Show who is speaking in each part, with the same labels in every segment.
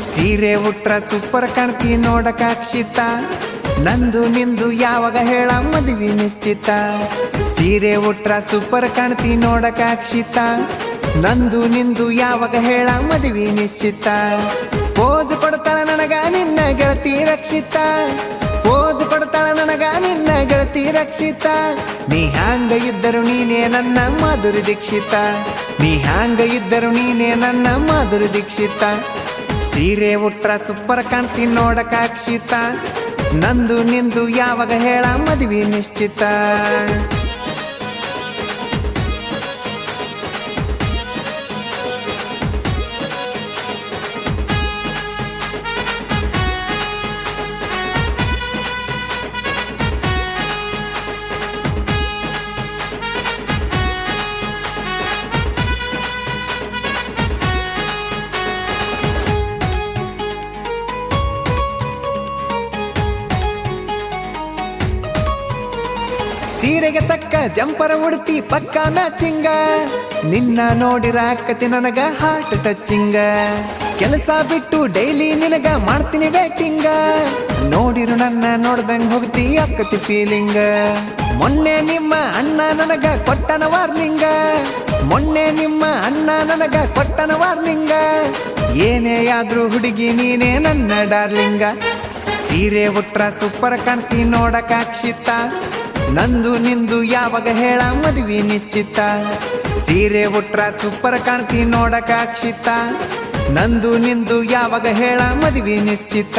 Speaker 1: ಸೀರೆ ಉಟ್ರ ಸೂಪರ್ ಕಾಣ್ತಿ ನೋಡಕ ಅಕ್ಷಿತ, ನಂದು ನಿಂದು ಯಾವಾಗ ಹೇಳ ಮದುವೆ ನಿಶ್ಚಿತ. ಸೀರೆ ಉಟ್ರ ಸೂಪರ್ ಕಾಣ್ತಿ ನೋಡಕ ಅಕ್ಷಿತ, ನಂದು ನಿಂದು ಯಾವಾಗ ಹೇಳ ಮದುವೆ ನಿಶ್ಚಿತ. ಪೋಜ್ ಕೊಡ್ತಾಳ ನನಗ ನಿನ್ನ ಗೆಳತಿ ರಕ್ಷಿತ, ಪೋಜ್ ಕೊಡ್ತಾಳ ನನಗ ನಿನ್ನ ಗೆಳತಿ ರಕ್ಷಿತ. ನೀ ಹ್ಯಾಂಗ ಇದ್ದರು ನೀನೇ ನನ್ನ ಮಾಧುರಿ ದೀಕ್ಷಿತ, ನೀ ಹ್ಯಾಂಗ ಇದ್ದರು ನೀನೇ ನನ್ನ ಮಾಧುರಿ ದೀಕ್ಷಿತ. ಸೀರೆ ಉಟ್ರ ಸೂಪರ್ ಕಾಣ್ತಿ ನೋಡಕ ಅಕ್ಷಿತ, ನಂದು ನಿಂದು ಯಾವಾಗ ಹೇಳ ಮದುವೆ ನಿಶ್ಚಿತ. ಸೀರೆಗೆ ತಕ್ಕ ಜಂಪರ ಉಡ್ತಿ ಪಕ್ಕ ಮ್ಯಾಚಿಂಗ, ನಿನ್ನ ನೋಡಿರಾಕತಿ ನನಗ ಹಾರ್ಟ್ ಟಚಿಂಗ. ಕೆಲಸ ಬಿಟ್ಟು ಡೈಲಿ ನಿನಗ ಮಾಡ್ತೀನಿ ವೇಟಿಂಗ, ನೋಡಿರು ನನ್ನ ನೋಡ್ದಂಗ ಹೋಗ್ತಿ ಅಕ್ಕತಿ ಫೀಲಿಂಗ. ಮೊನ್ನೆ ನಿಮ್ಮ ಅಣ್ಣ ನನಗ ಕೊಟ್ಟನ ವಾರ್ನಿಂಗ, ಮೊನ್ನೆ ನಿಮ್ಮ ಅಣ್ಣ ನನಗ ಕೊಟ್ಟನ ವಾರ್ನಿಂಗ. ಏನೇ ಆದ್ರೂ ಹುಡುಗಿ ನೀನೇ ನನ್ನ ಡಾರ್ಲಿಂಗ. ಸೀರೆ ಉಟ್ರ ಸೂಪರ್ ಕಾಣ್ತಿ ನೋಡಕ ಅಕ್ಷಿತ, ನಂದು ನಿಂದು ಯಾವಾಗ ಹೇಳ ಮದುವೆ ನಿಶ್ಚಿತ. ಸೀರೆ ಉಟ್ರ ಸೂಪರ್ ಕಾಣ್ತಿ ನೋಡಕ ಅಕ್ಷಿತ, ನಂದು ನಿಂದು ಯಾವಾಗ ಹೇಳ ಮದುವೆ ನಿಶ್ಚಿತ.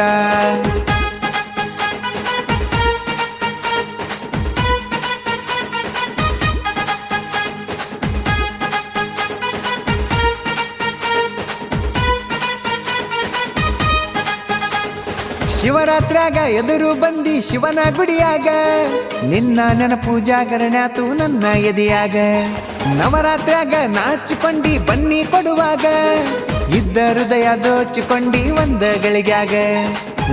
Speaker 1: ಶಿವರಾತ್ರ್ಯಾಗ ಎದುರು ಬಂದಿ ಶಿವನ ಗುಡಿಯಾಗ, ನಿನ್ನ ನೆನಪು ಜಾಗರಣಾತು ನನ್ನ ಎದೆಯಾಗ. ನವರಾತ್ರ್ಯಾಗ ನಾಚಿಕೊಂಡಿ ಬನ್ನಿ ಕೊಡುವಾಗ, ಇದ್ದ ಹೃದಯ ದೋಚಿಕೊಂಡಿ ಒಂದ ಗಳಿಗ್ಯಾಗ.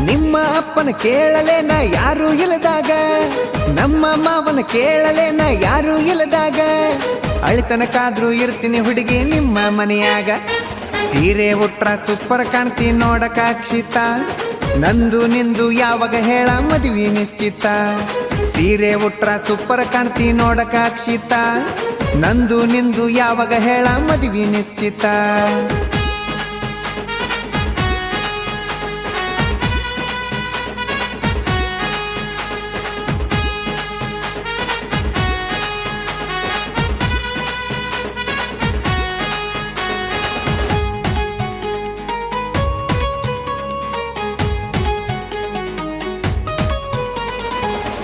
Speaker 1: ನಿಮ್ಮ ಅಪ್ಪನ ಕೇಳಲೇನ ಯಾರು ಇಲ್ಲದಾಗ, ನಮ್ಮ ಮಾವನ ಕೇಳಲೇನ ಯಾರು ಇಲ್ಲದಾಗ. ಅಳಿತನಕಾದ್ರೂ ಇರ್ತೀನಿ ಹುಡುಗಿ ನಿಮ್ಮ ಮನೆಯಾಗ. ಸೀರೆ ಉಟ್ರ ಸೂಪರ್ ಕಾಣ್ತಿ ನೋಡಕ ಅಕ್ಷಿತ, ನಂದು ನಿಂದು ಯಾವಾಗ ಹೇಳ ಮದುವೆ ನಿಶ್ಚಿತ. ಸೀರೆ ಉಟ್ರ ಸೂಪರ್ ಕಾಣ್ತಿ ನೋಡಕ ಅಕ್ಷಿತ, ನಂದು ನಿಂದು ಯಾವಾಗ ಹೇಳ ಮದುವೆ ನಿಶ್ಚಿತ.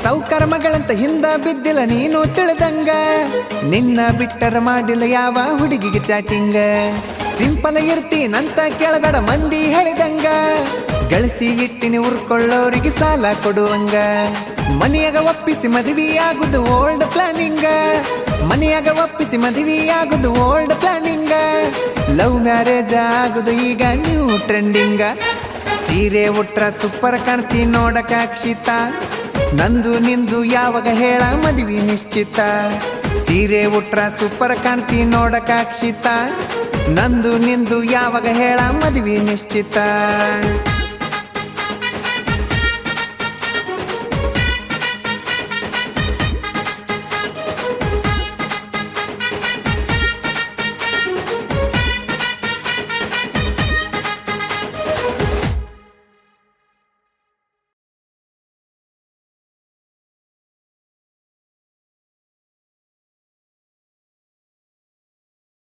Speaker 1: ಸೌಕರ್ ಮಗಳಂತ ಹಿಂದ ಬಿದ್ದಿಲ್ಲ ನೀನು ತಿಳಿದಂಗ, ನಿನ್ನ ಬಿಟ್ಟರ ಮಾಡಿಲ್ಲ ಯಾವ ಹುಡುಗಿಗೆ ಚಾಟಿಂಗ. ಸಿಂಪಲ್ ಇರ್ತೀನಂತ ಕೇಳಬೇಡ ಮಂದಿ ಹೇಳಿದಂಗ, ಗಳಿಸಿ ಇಟ್ಟಿನಿ ಉರ್ಕೊಳ್ಳೋರಿಗೆ ಸಾಲ ಕೊಡುವಂಗ. ಮನೆಯಾಗ ಒಪ್ಪಿಸಿ ಮದುವೆ ಆಗುದು ಓಲ್ಡ್ ಪ್ಲಾನಿಂಗ, ಮನೆಯಾಗ ಒಪ್ಪಿಸಿ ಮದುವೆ ಆಗುದು ಓಲ್ಡ್ ಪ್ಲಾನಿಂಗ. ಲವ್ ಮ್ಯಾರೇಜ್ ಆಗುದು ಈಗ ನ್ಯೂ ಟ್ರೆಂಡಿಂಗ. ಸೀರೆ ಉಟ್ರ ಸೂಪರ್ ಕಾಣ್ತಿ ನೋಡಕ ಅಕ್ಷಿತ, ನಂದು ನಿಂದು ಯಾವಾಗ ಹೇಳ ಮದುವೆ ನಿಶ್ಚಿತ. ಸೀರೆ ಉಟ್ರ ಸೂಪರ್ ಕಾಣ್ತಿ ನೋಡಕ ಅಕ್ಷಿತ, ನಂದು ನಿಂದು ಯಾವಾಗ ಹೇಳ ಮದುವೆ ನಿಶ್ಚಿತ.